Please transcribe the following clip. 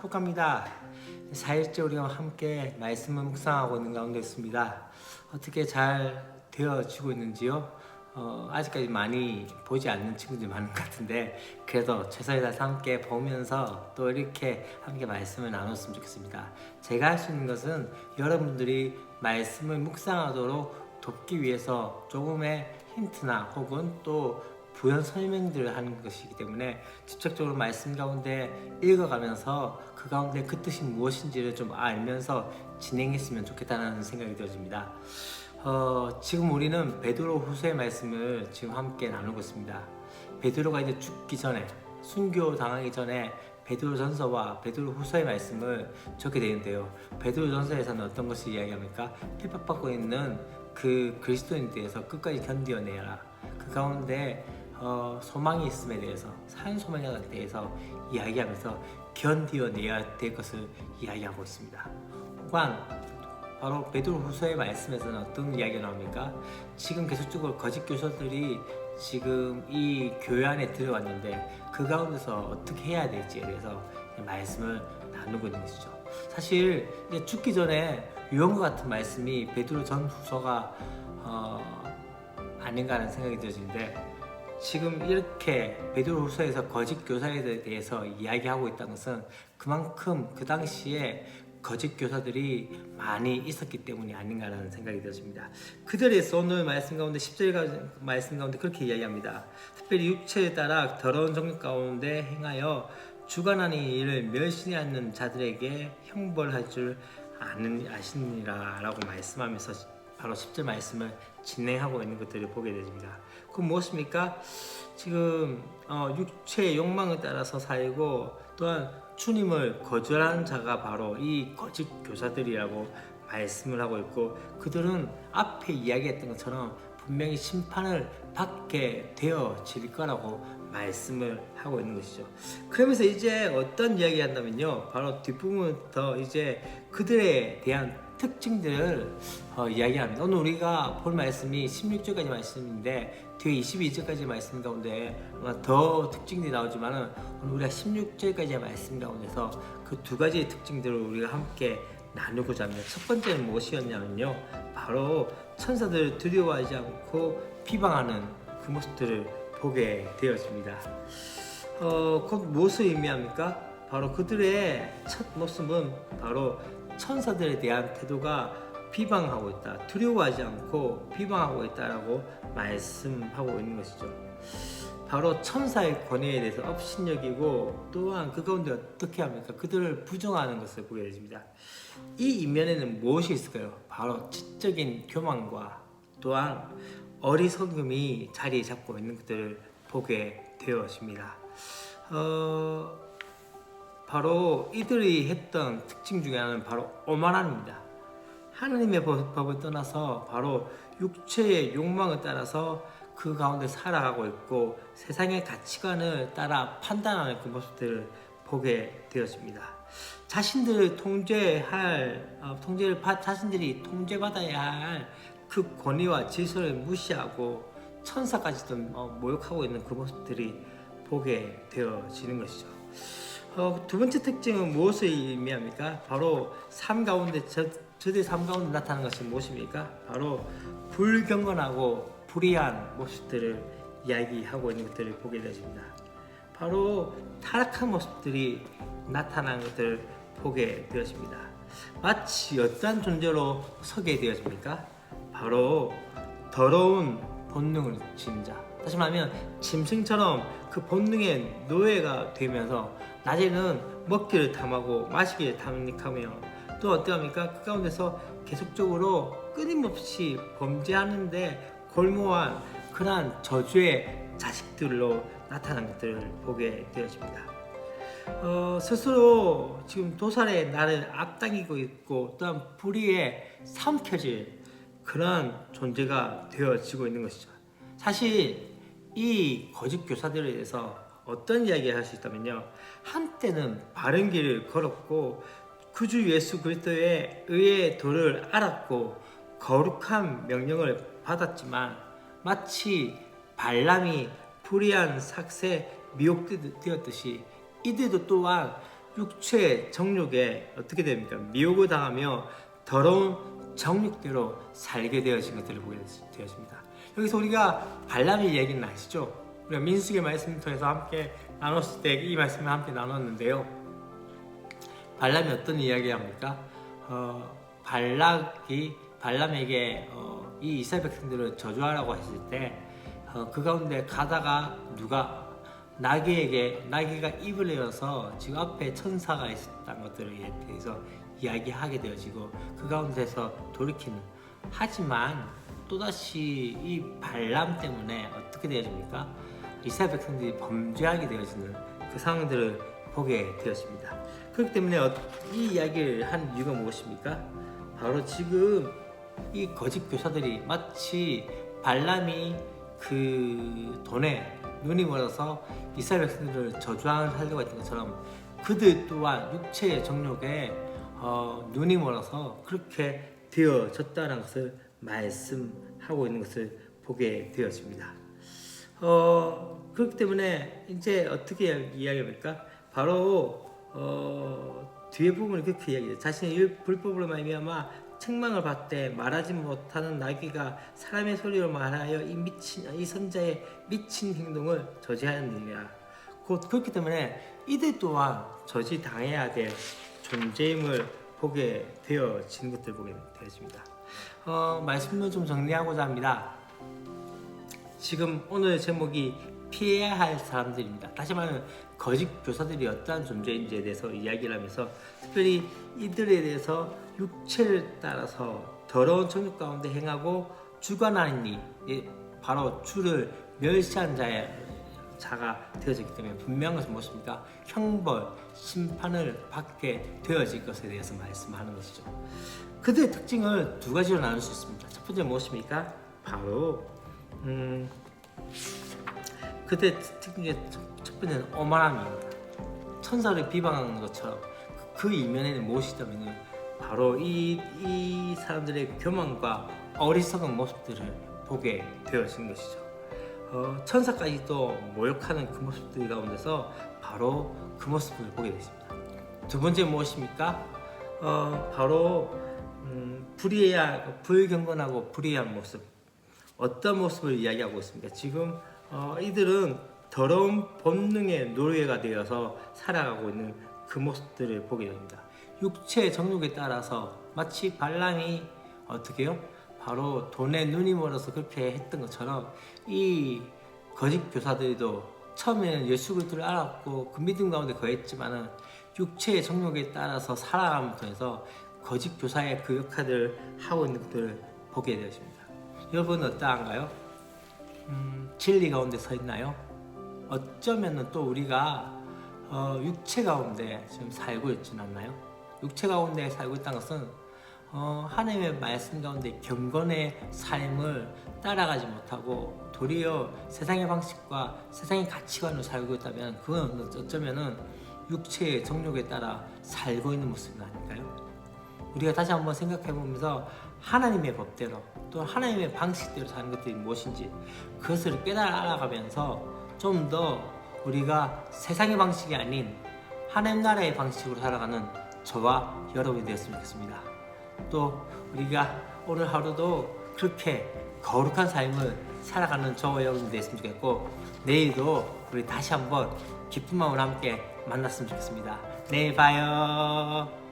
톡합니다. 4일째 우리가 함께 말씀을 묵상하고 있는 가운데 있습니다. 어떻게 잘 되어지고 있는지요? 아직까지 많이 보지 않는 친구들이 많은 것 같은데 그래도 최선을 다해서 함께 보면서 또 이렇게 함께 말씀을 나눴으면 좋겠습니다. 제가 할 수 있는 것은 여러분들이 말씀을 묵상하도록 돕기 위해서 조금의 힌트나 혹은 또 부연 설명들을 하는 것이기 때문에 직접적으로 말씀 가운데 읽어가면서 그 가운데 그 뜻이 무엇인지를 좀 알면서 진행했으면 좋겠다는 생각이 들어집니다. 지금 우리는 베드로 후서의 말씀을 지금 함께 나누고 있습니다. 베드로가 이제 죽기 전에 순교 당하기 전에 베드로 전서와 베드로 후서의 말씀을 적게 되는데요. 베드로 전서에서는 어떤 것을 이야기합니까? 핍박받고 있는 그 그리스도인에 대해서 끝까지 견디어내라. 그 가운데 소망이 있음에 대해서 산 소망에 대해서 이야기하면서 견디어내야 될 것을 이야기하고 있습니다. 또한 바로 베드로 후서의 말씀에서는 어떤 이야기가 나옵니까? 지금 계속적으로 거짓 교사들이 지금 이 교회 안에 들어왔는데 그 가운데서 어떻게 해야 될지에 대해서 말씀을 나누고 있는 것이죠. 사실 이제 죽기 전에 유언과 같은 말씀이 베드로 전 후서가 아닌가 하는 생각이 들어지는데 지금 이렇게 베드로 후서에서 거짓 교사에 대해서 이야기하고 있다는 것은 그만큼 그 당시에 거짓 교사들이 많이 있었기 때문이 아닌가라는 생각이 들어집니다. 그들에서 오늘 말씀 가운데 10절 말씀 가운데 그렇게 이야기합니다. 특별히 육체에 따라 더러운 정욕 가운데 행하여 주관하는 일을 멸시하지 않는 자들에게 형벌할 줄 아시니라 라고 말씀하면서 바로 10절 말씀을 진행하고 있는 것들을 보게 됩니다. 그럼 무엇입니까? 지금 육체의 욕망에 따라서 살고 또한 주님을 거절하는 자가 바로 이 거짓 교사들이라고 말씀을 하고 있고 그들은 앞에 이야기했던 것처럼 분명히 심판을 받게 되어질 거라고 말씀을 하고 있는 것이죠. 그러면서 이제 어떤 이야기 한다면요, 바로 뒷부분부터 이제 그들에 대한 특징들을 이야기합니다. 오늘 우리가 볼 말씀이 16절까지 말씀인데 뒤에 22절까지 말씀 가운데 더 특징들이 나오지만은 오늘 우리가 16절까지의 말씀 가운데서 그 두 가지의 특징들을 우리가 함께 나누고자 합니다. 첫 번째는 무엇이었냐면요, 바로 천사들을 두려워하지 않고 비방하는 그 모습들을 보게 되었습니다. 곧 무엇을 의미합니까? 바로 그들의 첫 모습은 바로 천사들에 대한 태도가 비방하고 있다, 두려워하지 않고 비방하고 있다라고 말씀하고 있는 것이죠. 바로 천사의 권위에 대해서 업신여기고 또한 그 가운데 어떻게 합니까? 그들을 부정하는 것을 보게 됩니다. 이 이면에는 무엇이 있을까요? 바로 지적인 교만과 또한 어리석음이 자리 잡고 있는 것들을 보게 되어집니다. 바로 이들이 했던 특징 중에 하나는 바로 오만함입니다. 하나님의 법을 떠나서 바로 육체의 욕망을 따라서 그 가운데 살아가고 있고 세상의 가치관을 따라 판단하는 그 모습들을 보게 되었습니다. 자신들을 자신들이 통제받아야 할 그 권위와 질서를 무시하고 천사까지도 모욕하고 있는 그 모습들이 보게 되어지는 것이죠. 두 번째 특징은 무엇을 의미합니까? 바로 삶 가운데 저들의 삶 가운데 나타나는 것이 무엇입니까? 바로 불경건하고 불의한 모습들을 이야기하고 있는 것들을 보게 되어집니다. 바로 타락한 모습들이 나타나는 것들을 보게 되어집니다. 마치 어떠한 존재로 서게 되어집니까? 바로 더러운 본능을 지닌 자, 다시 말하면 짐승처럼 그 본능의 노예가 되면서 낮에는 먹기를 탐하고 마시기를 탐닉하며 또 어떠합니까? 그 가운데서 계속적으로 끊임없이 범죄하는데 골모한 그러한 저주의 자식들로 나타난 것들을 보게 되어집니다. 스스로 지금 도살의 나를 앞당기고 있고 또한 불의에 삼켜질 그러한 존재가 되어지고 있는 것이죠. 사실 이 거짓 교사들에 대해서 어떤 이야기를 할 수 있다면요, 한때는 바른 길을 걸었고 구주 예수 그리스도의 의의 도를 알았고 거룩한 명령을 받았지만 마치 발람이 불의한 삭새 미혹되었듯이 이들도 또한 육체 정욕에 어떻게 됩니까? 미혹을 당하며 더러운 정욕대로 살게 되어진 것들을 보게 되어집니다. 여기서 우리가 발람의 얘기는 아시죠? 우리가 민수기 말씀을 통해서 함께 나눴을 때 이 말씀을 함께 나눴는데요. 발람이 어떤 이야기를 합니까? 발람에게 이 이스라엘 백성들을 저주하라고 했을 때 그 가운데 가다가 누가 나귀가 입을 내어서 지금 앞에 천사가 있었다는 것들에 대해서 이야기하게 되어지고 그 가운데서 돌이키는, 하지만 또다시 이 발람 때문에 어떻게 되어집니까? 이스라엘 백성들이 범죄하게 되어지는 그 상황들을 보게 되었습니다. 그렇기 때문에 이 이야기를 한 이유가 무엇입니까? 바로 지금 이 거짓 교사들이 마치 발람이 그 돈에 눈이 멀어서 이스라엘 백성들을 저주하려고 했던 것처럼 그들 또한 육체의 정욕에 눈이 멀어서 그렇게 되어졌다는 것을 말씀하고 있는 것을 보게 되었습니다. 그렇기 때문에 이제 어떻게 이야기합니까? 바로 뒤에 부분을 그렇게 이야기해요. 자신의 불법으로 말미암아 책망을 받되 말하지 못하는 나귀가 사람의 소리로 말하여 이 선자의 미친 행동을 저지하느니라. 그렇기 때문에 이들 또한 저지당해야 될 존재임을 보게 되어지는 것들 보게 되어집니다. 말씀을 좀 정리하고자 합니다. 지금 오늘 제목이 피해야 할 사람들입니다. 다시 말하면 거짓 교사들이 어떠한 존재인지에 대해서 이야기를 하면서 특별히 이들에 대해서 육체를 따라서 더러운 정욕 가운데 행하고 주관하니 바로 주를 멸시한 자가 되어지기 때문에 분명한 것은 무엇입니까? 형벌, 심판을 받게 되어질 것에 대해서 말씀하는 것이죠. 그들의 특징을 두 가지로 나눌 수 있습니다. 첫 번째 무엇입니까? 바로 그들의 특징의 첫 번째는 오만함입니다. 천사를 비방하는 것처럼 그 이면에는 무엇이 있다면 바로 이 사람들의 교만과 어리석은 모습들을 보게 되어지는 것이죠. 천사까지도 모욕하는 그 모습들 가운데서 바로 그 모습을 보게 되십니다. 두 번째 무엇입니까? 바로 불경건하고 불의한 모습. 어떤 모습을 이야기하고 있습니까? 지금 이들은 더러운 본능의 노예가 되어서 살아가고 있는 그 모습들을 보게 됩니다. 육체의 정욕에 따라서 마치 발람이 어떻게 해요? 바로 돈에 눈이 멀어서 그렇게 했던 것처럼 이 거짓 교사들도 처음에는 예수 그리스도를 알았고 그 믿음 가운데 거했지만은 육체의 정욕에 따라서 살아감을 통해서 거짓 교사의 그 역할을 하고 있는 것들을 보게 되었습니다. 여러분은 어떠한가요? 진리 가운데 서 있나요? 어쩌면은 또 우리가 육체 가운데 지금 살고 있지는 않나요? 육체 가운데 살고 있다는 것은 하나님의 말씀 가운데 경건의 삶을 따라가지 못하고 도리어 세상의 방식과 세상의 가치관으로 살고 있다면 그건 어쩌면은 육체의 정욕에 따라 살고 있는 모습은 아닐까요? 우리가 다시 한번 생각해 보면서 하나님의 법대로 또 하나님의 방식대로 사는 것들이 무엇인지 그것을 깨달아 알아가면서 좀 더 우리가 세상의 방식이 아닌 하나님 나라의 방식으로 살아가는 저와 여러분이 되었으면 좋겠습니다. 또 우리가 오늘 하루도 그렇게 거룩한 삶을 살아가는 저와 여러분이 되었으면 좋겠고 내일도 우리 다시 한번 기쁜 마음으로 함께 만났으면 좋겠습니다. 내일 봐요.